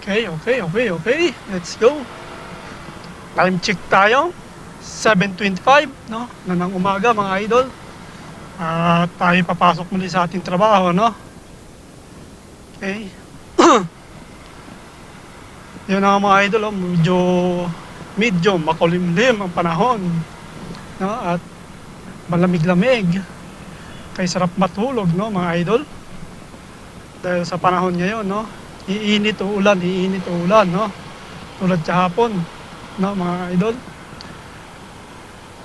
Okay. Let's go. Time check tayo. 7:25, no? Na ng umaga, mga idol. Tayo papasok muli sa ating trabaho, no? Okay. Yun na nga, mga idol, oh, medyo makulimlim ang panahon, no? At malamig-lamig. Kaya sarap matulog, no, mga idol? Dahil sa panahon ngayon, no? Iinit o ulan, no? Tulad sa hapon, no, mga idol?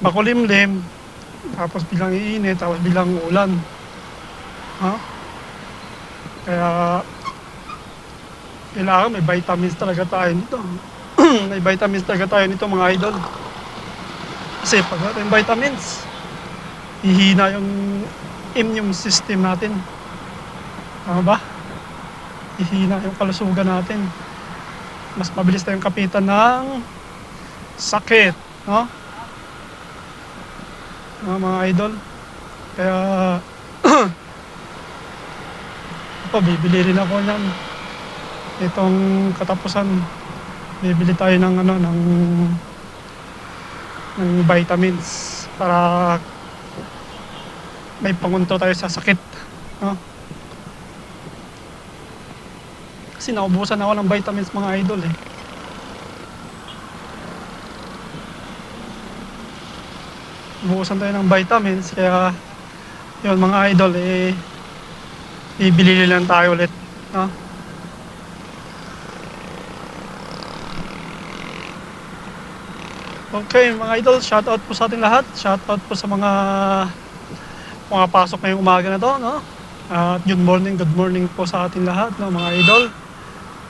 Makulimlim, tapos bilang iinit, tapos bilang ulan. No? Kaya kailangan may vitamins talaga tayo nito. May vitamins talaga tayo nito, mga idol. Kasi pag wala tayong vitamins, hihina yung immune system natin. Tama ba? Hihina yung kalusugan natin. Mas mabilis tayong kapitan ng sakit, no? Mga idol. Kaya bibili rin ako niyan. Itong katapusan, bibili tayo ng ng vitamins para may pangunto tayo sa sakit, no? Kasi naubusan ako ng vitamins, mga idol, eh. Naubusan tayo ng vitamins, kaya yun, mga idol, eh, bibili lang tayo ulit, no? Okay, mga idol, shoutout po sa ating lahat. Shoutout po sa mga pasok ngayong umaga na to, no? At good morning po sa ating lahat, no, mga idol.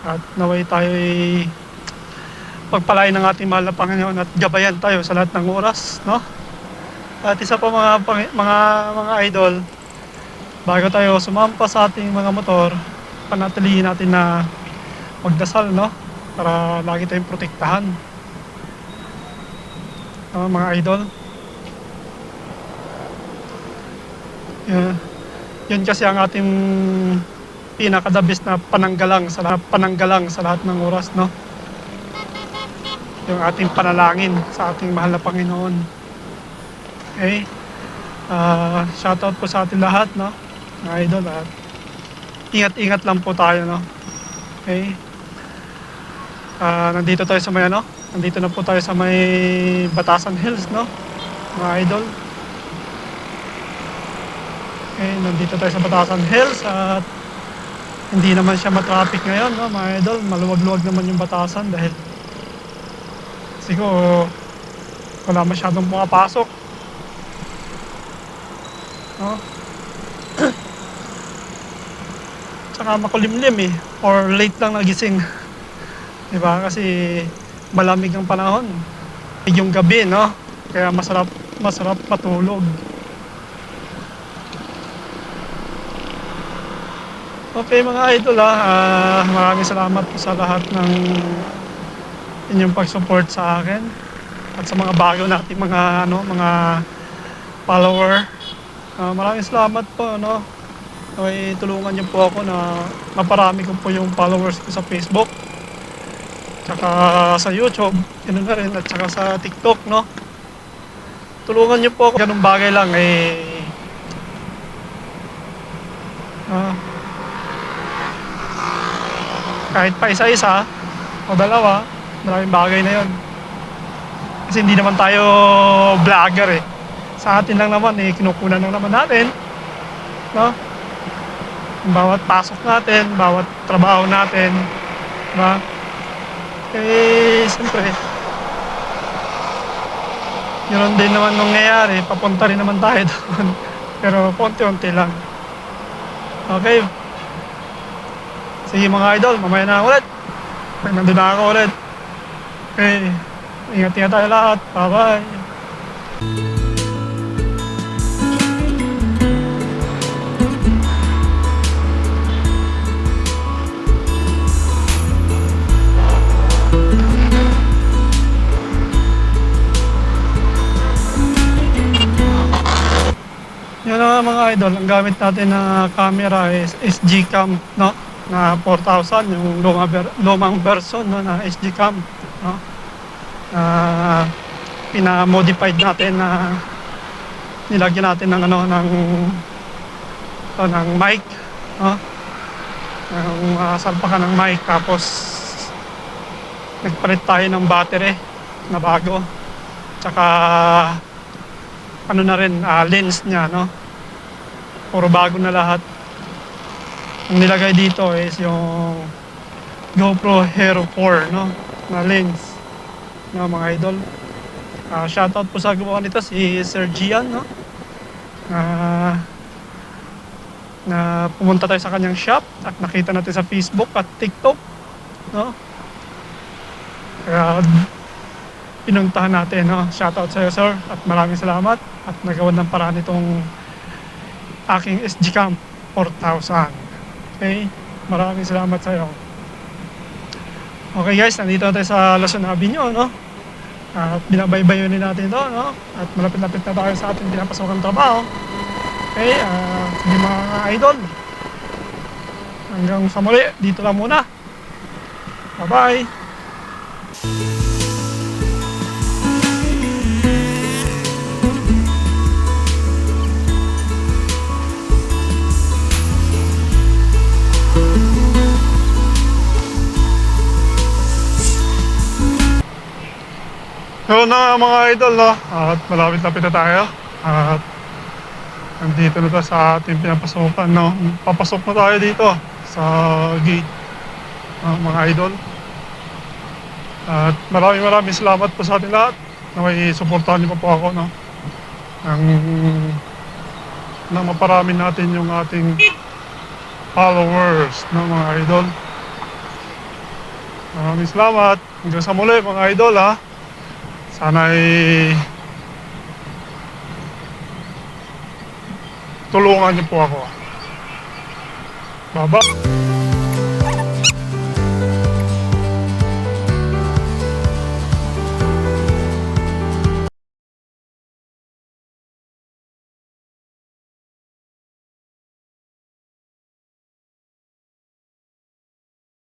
At naway tayo ay pagpalain ng ating mahal na Panginoon at gabayan tayo sa lahat ng oras, no? At isa pa, mga idol, bago tayo sumampa sa ating mga motor, panatilihin natin na magdasal, no? Para lagi tayong protektahan. Mga idol. Yun kasi ang ating pinakadabis na pananggalang sa lahat ng oras, no? Yung ating panalangin sa ating mahal na Panginoon. Okay? Shoutout po sa ating lahat, no? Mga idol, at ingat-ingat lang po tayo, no? Okay? Nandito tayo sa may nandito na po tayo sa may Batasan Hills, no? Mga idol. Okay, nandito tayo sa Batasan Hills at hindi naman siya matraffic ngayon, no, mga idol. Maluwag-luwag naman yung Batasan dahil siguro wala masyadong pumapasok, no? Tsaka makulimlim, eh, or late lang nagising. Diba? Kasi malamig ang panahon. Yung gabi, no? Kaya masarap matulog. Okay, mga idol, maraming salamat po sa lahat ng inyong pag-support sa akin at sa mga bago nating mga follower. Maraming salamat po, no? Okay, tulungan niyo po ako na maparami ko po yung followers ko sa Facebook, tsaka sa YouTube, yun na rin, at tsaka sa TikTok, no? Tulungan niyo po ako. Ganung bagay lang, eh, kahit pa isa-isa o dalawa, maraming bagay na yun. Kasi hindi naman tayo vlogger, eh. Sa atin lang naman, eh, kinukunan lang naman natin, no? Bawat pasok natin, bawat trabaho natin, diba? Eh, siyempre, yun din naman nangyayari, papunta rin naman tayo doon. Pero konti-unti lang. Okay. Sige, mga idol, mamaya na ulit. Nandun na ako ulit. Okay. Ingat-ingat tayo lahat. Bye-bye. Yan na, mga idol, ang gamit natin na camera is SG cam, no? na 4,000, yung lumang version, no, na SD cam, no? Na pina-modified natin, na nilagyan natin ng ano, ng mic, no? Ng salpakan ng mic, tapos nagpalit tayo ng battery na bago, tsaka ano na rin, lens niya, no? Puro bago na lahat. Ang nilagay dito is yung GoPro Hero 4, no, na lens, no, mga idol. Shoutout po sa gumawa nito, si Sir Gian, no, na pumunta tayo sa kanyang shop at nakita natin sa Facebook at TikTok, no. Kaya pinuntahan natin, no. Shoutout sa iyo, sir, at maraming salamat at nagawan ng paraan itong aking SG Cam 4000. Okay, maraming salamat sa iyo. Okay guys, nandito na tayo sa Luzon Avenue, no. At binabaybayonin natin ito, no. At malapit-lapit na tayo sa ating pinapasokang trabaho. Okay, sige mga idol, hanggang sa muli, dito lang muna. Bye bye. So na mga idol, no, at malapit-lapit na tayo, at nandito na tayo sa ating pinapasokan, no. Papasok na tayo dito sa gate, mga idol. At maraming salamat po sa ating lahat na may suportahan niyo pa po ako, no, nang maparami natin yung ating followers, no, mga idol. Maraming salamat. Hanggang sa muli mga idol, ha. Sana'y tulungan niyo po ako. Bye-bye.